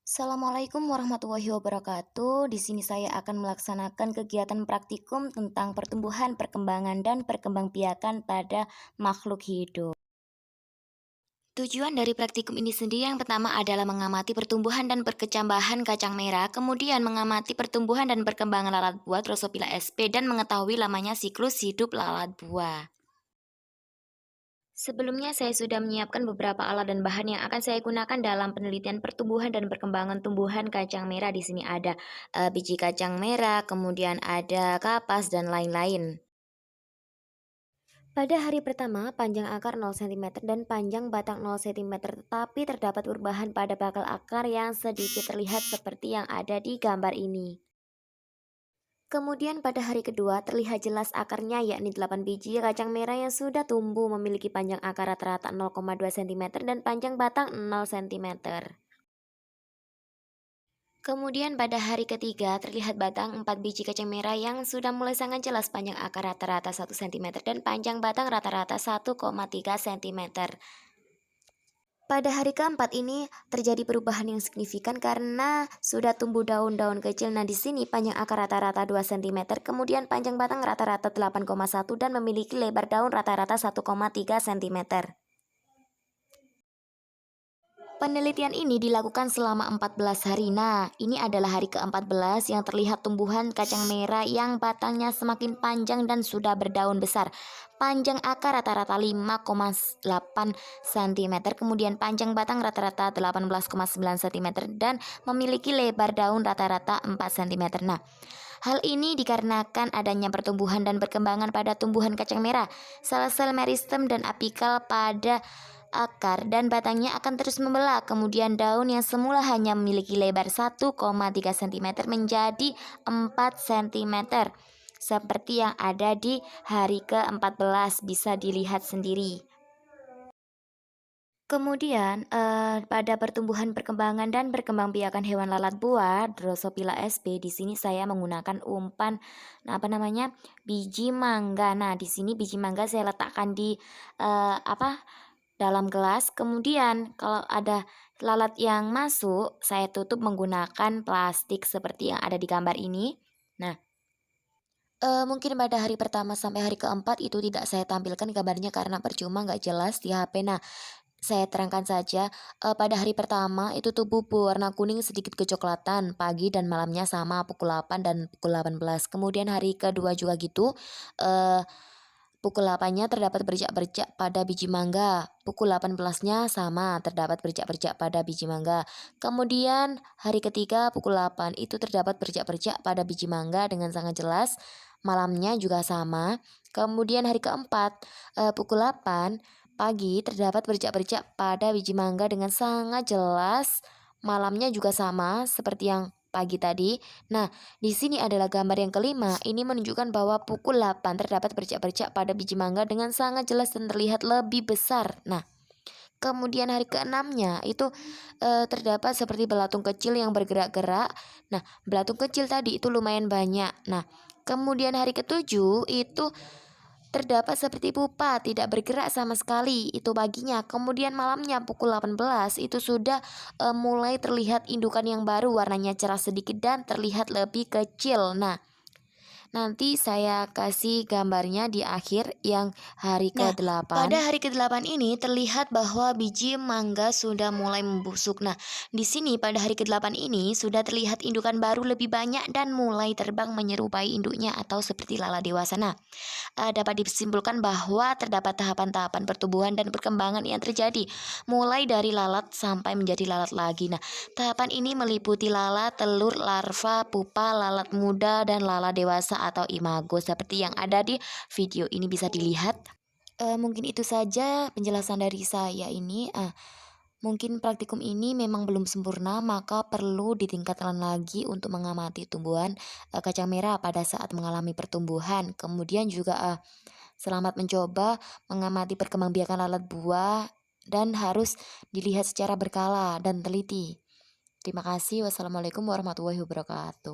Assalamualaikum warahmatullahi wabarakatuh. Di sini saya akan melaksanakan kegiatan praktikum tentang pertumbuhan, perkembangan, dan perkembangbiakan pada makhluk hidup. Tujuan dari praktikum ini sendiri yang pertama adalah mengamati pertumbuhan dan perkecambahan kacang merah, kemudian mengamati pertumbuhan dan perkembangan lalat buah Drosophila sp dan mengetahui lamanya siklus hidup lalat buah. Sebelumnya saya sudah menyiapkan beberapa alat dan bahan yang akan saya gunakan dalam penelitian pertumbuhan dan perkembangan tumbuhan kacang merah. Di sini ada biji kacang merah, kemudian ada kapas dan lain-lain. Pada hari pertama, panjang akar 0 cm dan panjang batang 0 cm, tetapi terdapat perubahan pada bakal akar yang sedikit terlihat seperti yang ada di gambar ini. Kemudian pada hari kedua terlihat jelas akarnya yakni 8 biji kacang merah yang sudah tumbuh memiliki panjang akar rata-rata 0,2 cm dan panjang batang 0 cm. Kemudian pada hari ketiga terlihat batang 4 biji kacang merah yang sudah mulai sangat jelas panjang akar rata-rata 1 cm dan panjang batang rata-rata 1,3 cm. Pada hari keempat ini terjadi perubahan yang signifikan karena sudah tumbuh daun-daun kecil. Nah, di sini panjang akar rata-rata 2 cm, kemudian panjang batang rata-rata 8,1 dan memiliki lebar daun rata-rata 1,3 cm. Penelitian ini dilakukan selama 14 hari. Nah, ini adalah hari ke-14 yang terlihat tumbuhan kacang merah yang batangnya semakin panjang dan sudah berdaun besar. Panjang akar rata-rata 5,8 cm, kemudian panjang batang rata-rata 18,9 cm dan memiliki lebar daun rata-rata 4 cm. Nah, hal ini dikarenakan adanya pertumbuhan dan perkembangan pada tumbuhan kacang merah. Sel-sel meristem dan apikal pada akar dan batangnya akan terus membelah. Kemudian daun yang semula hanya memiliki lebar 1,3 cm menjadi 4 cm. Seperti yang ada di hari ke-14 bisa dilihat sendiri. Kemudian pada pertumbuhan perkembangan dan perkembangbiakan hewan lalat buah Drosophila sp, di sini saya menggunakan umpan biji mangga. Nah, di sini biji mangga saya letakkan di dalam gelas. Kemudian kalau ada lalat yang masuk, saya tutup menggunakan plastik seperti yang ada di gambar ini. Nah, mungkin pada hari pertama sampai hari keempat itu tidak saya tampilkan gambarnya karena percuma nggak jelas di HP. Nah, saya terangkan saja, pada hari pertama itu tubuh berwarna kuning sedikit kecoklatan, pagi dan malamnya sama pukul 8 dan pukul 18. Kemudian hari kedua juga gitu, eee, pukul 8-nya terdapat bercak-bercak pada biji mangga, pukul 18-nya sama terdapat bercak-bercak pada biji mangga. Kemudian hari ketiga pukul 8 itu terdapat bercak-bercak pada biji mangga dengan sangat jelas, malamnya juga sama. Kemudian hari keempat, pukul 8 pagi terdapat bercak-bercak pada biji mangga dengan sangat jelas, malamnya juga sama seperti yang pagi tadi. Nah, di sini adalah gambar yang kelima. Ini menunjukkan bahwa pukul 8 terdapat bercak-bercak pada biji mangga dengan sangat jelas dan terlihat lebih besar. Nah, kemudian hari keenamnya itu terdapat seperti belatung kecil yang bergerak-gerak. Nah, belatung kecil tadi itu lumayan banyak. Nah, kemudian hari ketujuh itu terdapat seperti pupa, tidak bergerak sama sekali, itu paginya. Kemudian malamnya pukul 18 itu sudah mulai terlihat indukan yang baru, warnanya cerah sedikit dan terlihat lebih kecil. Nah, nanti saya kasih gambarnya di akhir yang hari Nah, pada ke-8. hari ke-8 ini terlihat bahwa biji mangga sudah mulai membusuk. Nah, di sini pada hari ke-8 ini sudah terlihat indukan baru lebih banyak dan mulai terbang menyerupai induknya atau seperti lalat dewasa. Nah, dapat disimpulkan bahwa terdapat tahapan-tahapan pertumbuhan dan perkembangan yang terjadi, mulai dari lalat sampai menjadi lalat lagi. Nah, tahapan ini meliputi lalat, telur, larva, pupa, lalat muda, dan lalat dewasa atau imago, seperti yang ada di video ini bisa dilihat. Mungkin itu saja penjelasan dari saya ini. Mungkin praktikum ini memang belum sempurna, maka perlu ditingkatkan lagi untuk mengamati tumbuhan kacang merah pada saat mengalami pertumbuhan. Kemudian juga selamat mencoba mengamati perkembangbiakan lalat buah dan harus dilihat secara berkala dan teliti. Terima kasih. Wassalamualaikum warahmatullahi wabarakatuh.